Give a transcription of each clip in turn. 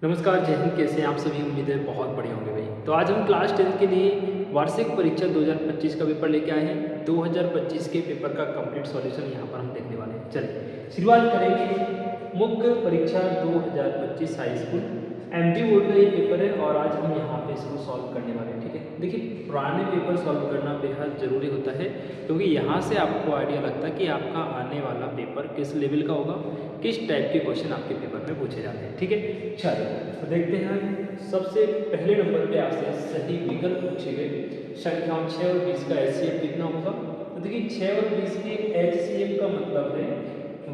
नमस्कार, जय हिंद। कैसे हैं आप सभी? उम्मीद है बहुत बढ़िया होंगे भाई। तो आज हम क्लास 10th के लिए वार्षिक परीक्षा 2025 का पेपर लेके आए हैं। 2025 के पेपर का कंप्लीट सॉल्यूशन यहाँ पर हम देखने वाले हैं। चलिए शुरुआत करेंगे। मुख्य परीक्षा 2025 हाई स्कूल एमपी बोर्ड का ये पेपर है और आज हम यहाँ पे इसको सॉल्व करने वाले हैं। ठीक है, देखिए पुराने पेपर सॉल्व करना बेहद ज़रूरी होता है क्योंकि यहाँ से आपको आइडिया लगता है कि आपका आने वाला पेपर किस लेवल का होगा, किस टाइप के क्वेश्चन आपके पेपर में पूछे जाते हैं। ठीक है, चलिए तो देखते हैं। सबसे पहले नंबर पे आपसे सही विकल्प पूछे गए संख्याओं 6 और 20 का एचसीएफ कितना होगा। तो देखिए 6 और 20 के एचसीएफ का मतलब है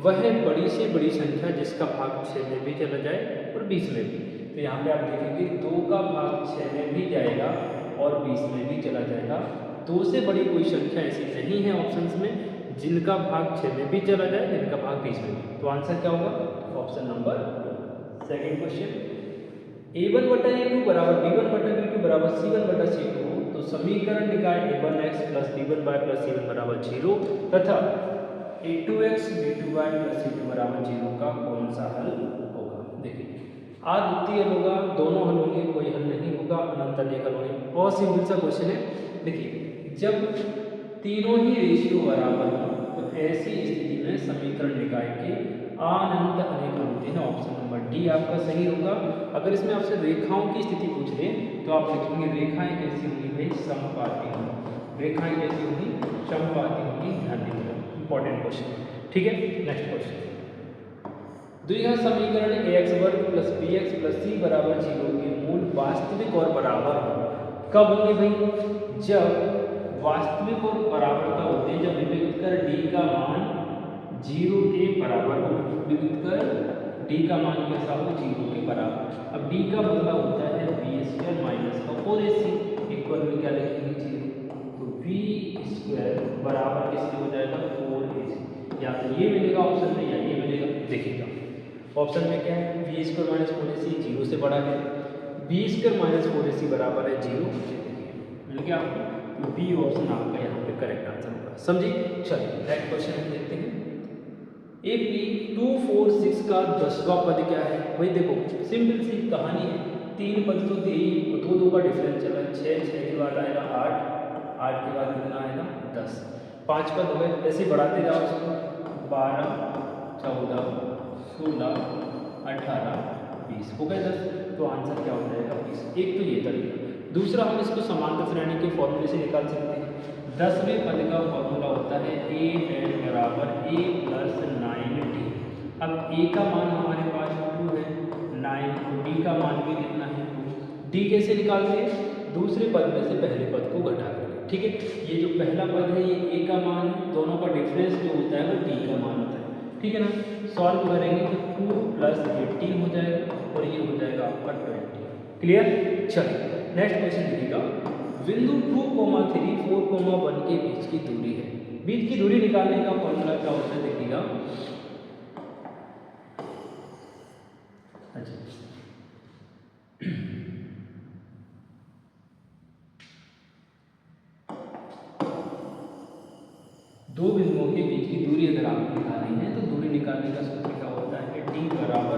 वह बड़ी से बड़ी संख्या जिसका भाग 6 में भी चला जाए और 20 में भी। तो यहाँ पे आप देखेंगे 2 का भाग 6 में भी जाएगा और 20 में भी चला जाएगा। 2 से बड़ी कोई संख्या ऐसी नहीं है ऑप्शंस में जिनका भाग 6 में भी चला जाए, जिनका भाग 20 में भी। तो आंसर क्या होगा? Option number 2। Second question, a1 बटा a2 बराबर b1 बटा b2 बराबर c1 बटा c2 हो तो समीकरण निकाय a1x plus b1y plus c1 बराबर 0 तथा a2x b2y प्लस c2 बराबर 0 का कौन सा हल होगा। देखिए अद्वितीय हल होगा, दोनों हल होंगे, कोई हल नहीं होगा, अनंत अनेक हल होंगे। बहुत सिंपल सा क्वेश्चन है। देखिए जब तीनों ही रेशियो बराबर हो तो ऐसी स्थिति में समीकरण निकाय के अनंत अनेक हल होते हैं। ऑप्शन नंबर डी आपका सही होगा। अगर इसमें आपसे रेखाओं की स्थिति पूछ ले तो आप लिखेंगे रेखाएं कैसी होंगी भाई? समपाती होंगी। रेखाएं कैसी होंगी? समपाती होंगी। ध्यान दीजिएगा, इंपॉर्टेंट क्वेश्चन। ठीक है, नेक्स्ट क्वेश्चन, द्विघात समीकरण ax वर्ग प्लस bx प्लस c बराबर 0 के मूल वास्तविक और बराबर हो। कब होंगे भाई? जब वास्तविक और बराबर का होते हैं जब विभक्त कर d का मान 0 के बराबर हो। विभक्त कर d का मान कैसा हो? 0 के बराबर। अब d का मतलब होता है b स्क्वायर माइनस का 4ac इक्वल में क्या लिखेंगे? 0। तो b स्क्वायर बराबर किससे हो जाएगा? 4ac। या तो ये मिलेगा ऑप्शन में या ये मिलेगा। देखिएगा ऑप्शन में क्या है? बी स्क्वायर माइनस 4ac 0 से बड़ा है, बी स्क्वायर माइनस 4ac बराबर है 0। मिल गया आपको? तो बी ऑप्शन आपका यहाँ पे करेक्ट आंसर होगा। समझिए? चलिए नेक्स्ट क्वेश्चन हम देखते हैं। AP 246 का 10वां पद क्या है? वही देखो सिंपल सी कहानी है। 3 पद तो थे ही, 2 का डिफरेंस चला। 6 के बाद आएगा 8, 8 के बाद कितना आएगा? 10। 5 पद हो गए, ऐसे बढ़ाते जाओ उसको। 12, 14, 16, 18, 20 हो गए 10। तो आंसर क्या हो जाएगा? 20। एक तो ये तरीका। दूसरा हम इसको समांतर श्रेणी के फॉर्मूले से निकाल सकते हैं। 10वें पद का फॉर्मूला होता है a बराबर a प्लस 9d। अब a का मान हमारे पास 2 है, 9, और d का मान भी कितना है? 2। d कैसे निकालते हैं? दूसरे पद में से पहले पद को घटा करके। ठीक है, ये जो पहला पद है ये a का मान है, दोनों का डिफरेंस जो होता है वो d का मान होता है। ठीक है ना? सॉल्व करेंगे तो 2 प्लस 18 हो जाएगा और ये हो जाएगा आपका 20। क्लियर? चलिए नेक्स्ट क्वेश्चन देखिएगा। बिंदु 2, 3, 4, 1 के बीच की दूरी है। बीच की दूरी निकालने का फॉर्मूला क्या होता है? देखिएगा अच्छा दो बिंदुओं के बीच की दूरी अगर आपको निकालनी है तो दूरी निकालने का सूत्र क्या होता है? d बराबर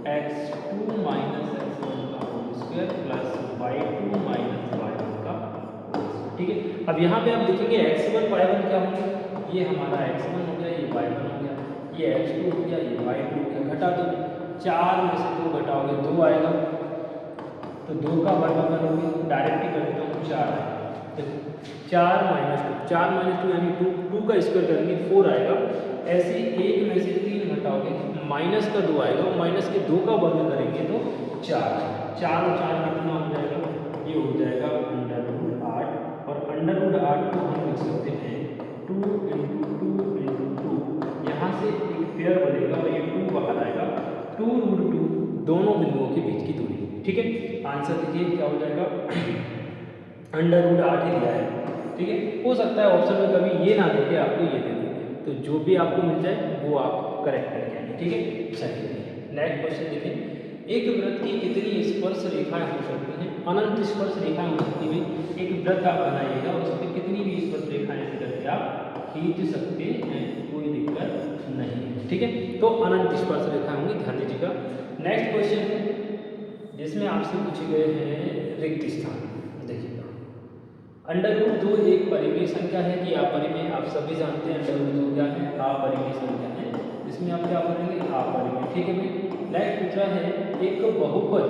√x2 माइनस x1 का whole square plus y2 minus y1 का होल स्क्वायर। ठीक है, अब यहाँ पे आप देखेंगे x1 y1 क्या होंगे? ये हमारा x1 हो गया, ये y1 हो गया, ये x2 हो गया, ये y2 हो गया। घटा दो, 4 में से 2 घटाओगे 2 आएगा, तो 2 का वर्ग करोगे, डायरेक्ट ही करता हूँ 4 आएगा। देखो 4 माइनस 2, 4 माइनस 2 यानी 2 का स्क्वायर करेंगे 4 आएगा। ऐसे 1 में से 3 घटाओगे माइनस का 2 आएगा, माइनस के 2 का वर्ग करेंगे तो 4 आएगा। 4 और 4 कितना हो जाएगा? ये हो जाएगा √8, और √8 को हम लिख सकते हैं 2 × 2 × 2। यहाँ से एक पेयर बनेगा और ये 2 बाहर आएगा। 2√2 दोनों बिंदुओं के बीच की दूरी। ठीक है, आंसर देखिए क्या हो जाएगा? √8 ही दिया है। ठीक है, हो सकता है ऑप्शन में कभी ये ना देके आपको ये दे दे, तो जो भी आपको मिल जाए वो आप करेक्ट करके आएंगे। ठीक है, चलिए नेक्स्ट क्वेश्चन देखें। एक वृत्त की कितनी स्पर्श रेखाएं हो सकती हैं? अनंत स्पर्श रेखाएं हो सकती हैं। एक वृत्त आप बनाइएगा और उस पर कितनी भी स्पर्श रेखाएं ऐसे करके आप खींच सकते हैं, कोई दिक्कत नहीं है। ठीक है, तो अनंत स्पर्श रेखा होंगी, ध्यान दीजिएगा। नेक्स्ट क्वेश्चन है जिसमें आपसे पूछे गए हैं रिक्त स्थान। देखिएगा, √2 एक परिमेय संख्या है कि अपरिमेय? आप सभी जानते हैं √2 क्या है, अपरिमेय संख्या है। इसमें आप क्या करेंगे, अपरिमेय। ठीक है भाई। नेक्स्ट पूछा है एक बहुपद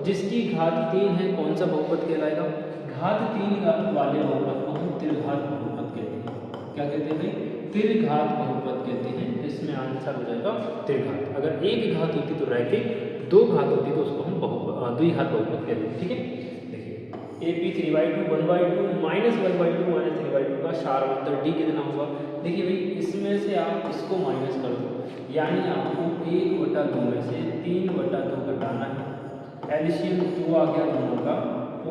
जिसकी घात 3 है, कौन सा बहुपद कहलाएगा? घात 3 वाले बहुपद को हम त्रिघात बहुपद कहते हैं। क्या कहते हैं भाई? त्रिघात बहुपद कहते हैं। इसमें आंसर हो जाएगा त्रिघात। अगर एक घात होती तो रैखिक, दो घात होती तो उसको हम द्विघात बहुपद कहते हैं। ठीक है, देखिए AP 3/2 1/2 -1/2 -3/2 का सारवंतर D कितना होगा? देखिए भाई, इसमें से आप इसको माइनस कर दो, यानी आपको 1/2 में से 3/2 घटाना है। एलसीएम 2 आ गया दोनों का,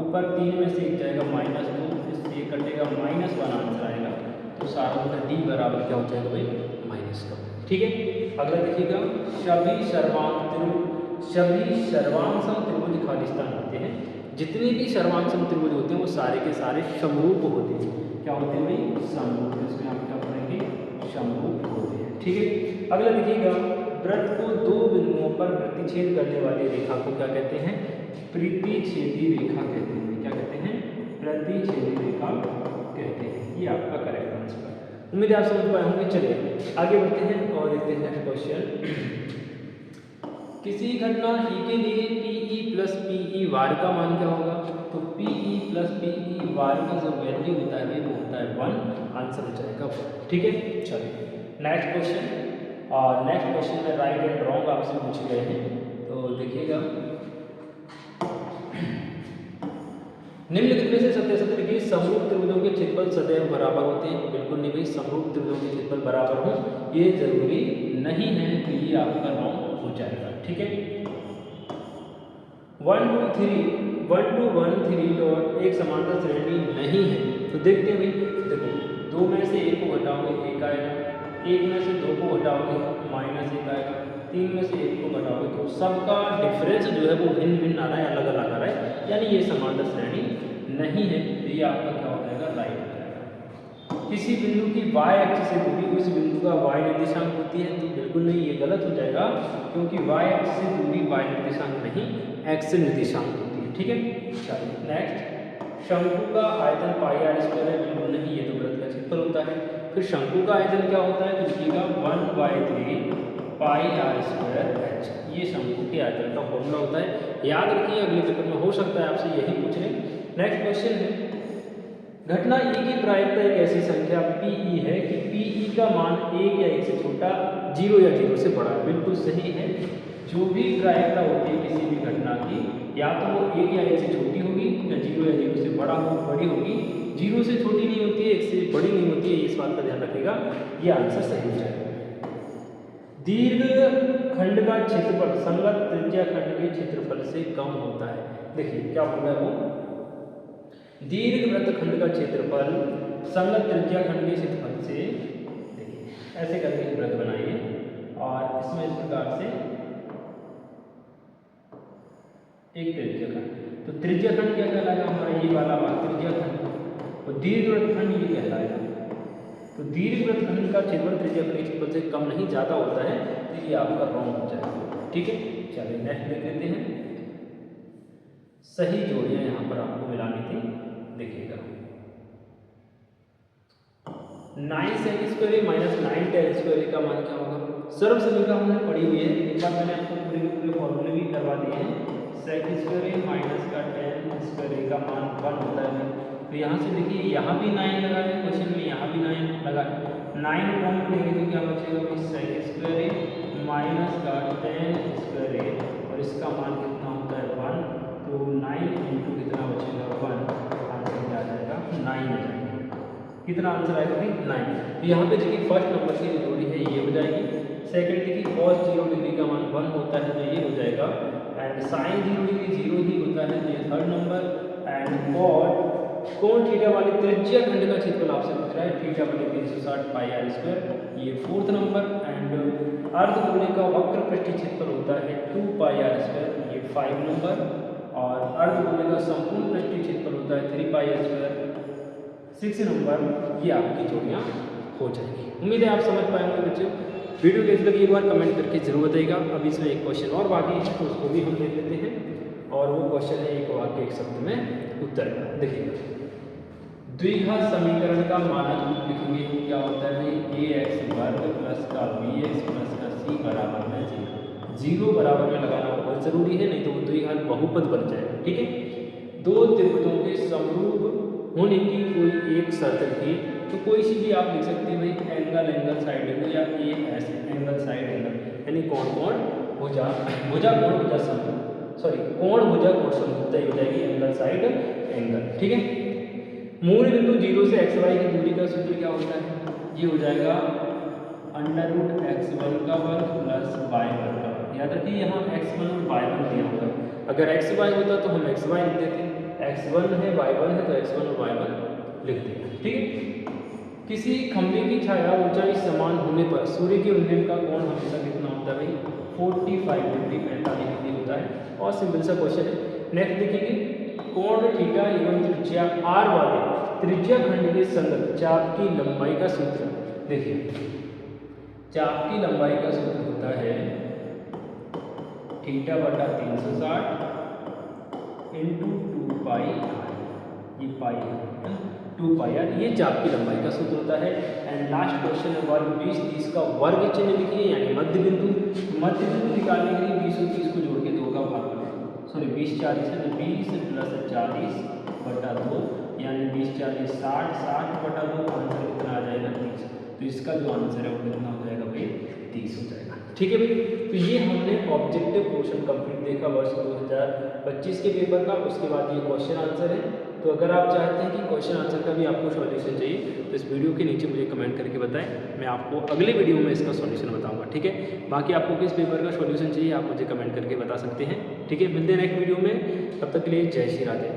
ऊपर 3 में से 1 जाएगा -2, इससे कटेगा -1 आंसर आएगा। तो सारवंतर D बराबर क्या हो जाएगा भाई? -1। ठीक है, अगला देखिएगा, सभी सर्वांसम त्रिभुज खालिस्तान होते हैं। जितने भी सर्वांसम त्रिभुज होते हैं वो सारे के सारे समरूप होते हैं। क्या होते हैं भाई? समरूप। इसमें आप क्या पढ़ेंगे? समरूप होते हैं। ठीक है, अगला देखिएगा, वृत्त को दो बिंदुओं पर प्रतिच्छेद करने वाली रेखा को क्या कहते हैं? प्रतिच्छेदी रेखा कहते हैं। क्या कहते हैं? प्रतिच्छेदी रेखा कहते हैं। ये आपका करेक्ट आंसर है। उम्मीद है आप समझ पाए होंगे। चलिए आगे बढ़ते हैं और देखते हैं नेक्स्ट क्वेश्चन। किसी घटना ही के लिए PE + PE वार का मान क्या होगा? तो PE + PE वार का जो वैल्यू होता है वो होता है 1। आंसर हो जाएगा 1। ठीक है, चलिए नेक्स्ट क्वेश्चन। और नेक्स्ट क्वेश्चन में राइट एंड रॉन्ग आपसे पूछे गए हैं, तो देखिएगा। निम्नलिखित में से सत्य कि समरूप त्रिभुजों के क्षेत्रफल सदैव बराबर होते हैं? बिल्कुल नहीं भाई, समरूप त्रिभुजों के क्षेत्रफल बराबर हो ये जरूरी नहीं है, तो ये आपका रॉन्ग हो जाएगा। ठीक है, 1 2 1 3 डॉट एक समांतर श्रेणी नहीं है। तो देखते हैं भाई, देखो 2 में से 1 को घटाओगे 1 आएगा, 1 में से 2 को घटाओगे -1 आएगा, 3 में से 1 को घटाओगे तो सबका डिफरेंस जो है वो भिन्न भिन्न आ रहा है, अलग अलग आ रहा है, यानी ये समांतर श्रेणी नहीं है। तो ये आपका क्या हो जाएगा? राइट हो जाएगा। किसी बिंदु की y अक्ष से दूरी उस बिंदु का y निर्देशांक होती है? तो बिल्कुल नहीं, ये गलत हो जाएगा, क्योंकि y अक्ष से दूरी y निर्देशांक नहीं x निर्देशांक होती है। ठीक है, चलिए नेक्स्ट। शंकु का आयतन πr² है? बिल्कुल नहीं, ये तो वृत्त का क्षेत्रफल होता है। फिर शंकु का आयतन क्या होता है? तो देखिएगा 1/3 πr²h, ये शंकु के आयतन का फॉर्मूला होता है। याद रखिए, अगले पेपर में हो सकता है आपसे यही पूछ रहे। नेक्स्ट क्वेश्चन है, घटना E की प्रायिकता एक ऐसी संख्या PE है कि PE का मान 1 या 1 से छोटा, 0 या 0 से बड़ा है। बिल्कुल सही है। जो भी प्रायिकता होती है किसी भी घटना की, या तो वो 1 या 1 से छोटी होगी, या 0 या 0 से बड़ी होगी। 0 से छोटी नहीं होती है, 1 से बड़ी नहीं होती है, इस बात का ध्यान रखिएगा। ये आंसर सही हो जाएगा। दीर्घ खंड का क्षेत्रफल संगत त्रिज्या खंड के क्षेत्रफल से कम होता है। देखिए क्या बोल रहा है वो, दीर्घ वृत्त खंड का क्षेत्रफल संगत त्रिज्या खंड के क्षेत्रफल से, देखिए ऐसे करके वृत्त बनाइए और इसमें इस प्रकार से एक त्रिज्या खंड। तो त्रिज्या खंड क्या कहलाएगा? हमारा ये वाला त्रिज्या खंड। और दीर्घ वृत्त खंड ये कहलाएगा। तो दीर्घ वृत्त खंड का क्षेत्रफल त्रिज्या खंड के क्षेत्रफल से कम नहीं, ज़्यादा होता है, तो ये आपका रॉन्ग हो जाएगा। ठीक है, चलिए नेक्स्ट देख लेते हैं। सही जोड़ियां यहाँ पर आपको मिलानी थी, देखिएगा। 9sec² -9 tan² का मान क्या होगा? सर्व समीकरण हमने पढ़ी हुई है, एक बार मैंने आपको पूरे के पूरे फॉर्मूले भी करवा दिए हैं। sec² माइनस का tan² का मान 1 होता है। तो यहाँ से देखिए, यहाँ भी 9 लगा है क्वेश्चन में, यहाँ भी 9 लगा है। 9 कॉमन लेंगे तो क्या बचेगा? sec² माइनस का tan² और इसका मान कितना होता है? 1। तो 9 इंटू कितना बचेगा? 1। आंसर क्या आ जाएगा? 9 हो जाएगा। कितना आंसर आएगा भाई? 9। तो यहाँ पे देखिए फर्स्ट नंबर की जो जोड़ी है ये हो जाएगी। सेकंड देखिए cos 0 डिग्री का मान 1 होता है, तो ये हो जाएगा। एंड sin 0 डिग्री 0 ही होता है, तो ये थर्ड नंबर। एंड कोण थीटा वाली त्रिज्या खंड का क्षेत्रफल आपसे पूछ रहा है, थीटा बटे 360 πr², ये फोर्थ नंबर। एंड अर्धगोले का वक्र पृष्ठीय क्षेत्रफल होता है 2 πr², ये 5 नंबर। और अर्धगोले का संपूर्ण पृष्ठीय क्षेत्रफल होता है 3 πr², 6 नंबर। ये आपकी जोड़ियाँ हो जाएगी। उम्मीद है आप समझ पाएंगे बच्चों। वीडियो कैसी लगी एक बार कमेंट करके जरूर बताइएगा। अभी इसमें एक क्वेश्चन और बाकी है तो उसको भी हम देख लेते हैं, और वो क्वेश्चन है एक वाक्य एक शब्द में उत्तर का। देखिएगा, द्विघात समीकरण का मानक रूप लिखेंगे तो क्या होता है भाई, ax वर्ग प्लस का bx प्लस का c बराबर में 0। 0 बराबर में लगाना बहुत जरूरी है, नहीं तो वो द्विघात बहुपद बन जाएगा। ठीक है, दो त्रिभुजों के समरूप होने की कोई एक शर्त थी, तो कोई सी भी आप लिख सकते हैं भाई, एंगल एंगल साइड एंगल या A S angle side angle, यानी कोण कोण भुजा भुजा कोण भुजा समरूप, सॉरी कोण भुजा कोण समरूपता हो जाएगी एंगल साइड एंगल। ठीक है, मूल बिंदु 0 से x y की दूरी का सूत्र क्या होता है, ये हो जाएगा √x1 का वर्ग प्लस y1 का वर्ग। याद रखिए यहाँ x1 और y1 दिया होगा, अगर xy होता तो हम xy लिख देते, x1 है y1 है तो x1 और y1 लिख देते। ठीक है, किसी खंभे की छाया ऊंचाई समान होने पर सूर्य के उन्नयन का कोण हमेशा कितना होता है भाई, 45 डिग्री 45 डिग्री होता है। और सिंपल सा क्वेश्चन है। नेक्स्ट देखेंगे, कोण थीटा एवं त्रिज्या r वाले त्रिज्या खंड के संगत चाप की लंबाई का सूत्र। देखिए, चाप की लंबाई का सूत्र होता है थीटा बटा 360 इंटू 2 पाई r, ये पाई है 2 पाई r, ये चाप की लंबाई का सूत्र होता है। एंड लास्ट क्वेश्चन है वर्ग 20 30 का वर्ग चिन्ह लिखिए, यानी मध्य बिंदु निकालने के लिए 20 और 30 को जोड़ के 2 का भाग करें, सॉरी 20 40 है तो 20 प्लस 40 बटा 2, यानी 20 40 60 60 बटा 2, आंसर कितना आ जाएगा 30। तो इसका जो आंसर है वो कितना हो जाएगा भाई, 30 हो जाएगा। ठीक है भाई, तो ये हमने ऑब्जेक्टिव पोर्शन कंप्लीट देखा वर्ष 2025 के पेपर का। उसके बाद ये क्वेश्चन आंसर है। तो अगर आप चाहते हैं कि क्वेश्चन आंसर का भी आपको सॉल्यूशन चाहिए तो इस वीडियो के नीचे मुझे कमेंट करके बताएं, मैं आपको अगले वीडियो में इसका सॉल्यूशन बताऊंगा। ठीक है, बाकी आपको किस पेपर का सॉल्यूशन चाहिए आप मुझे कमेंट करके बता सकते हैं। ठीक है, मिलते हैं नेक्स्ट वीडियो में, तब तक के लिए जय श्री राधे।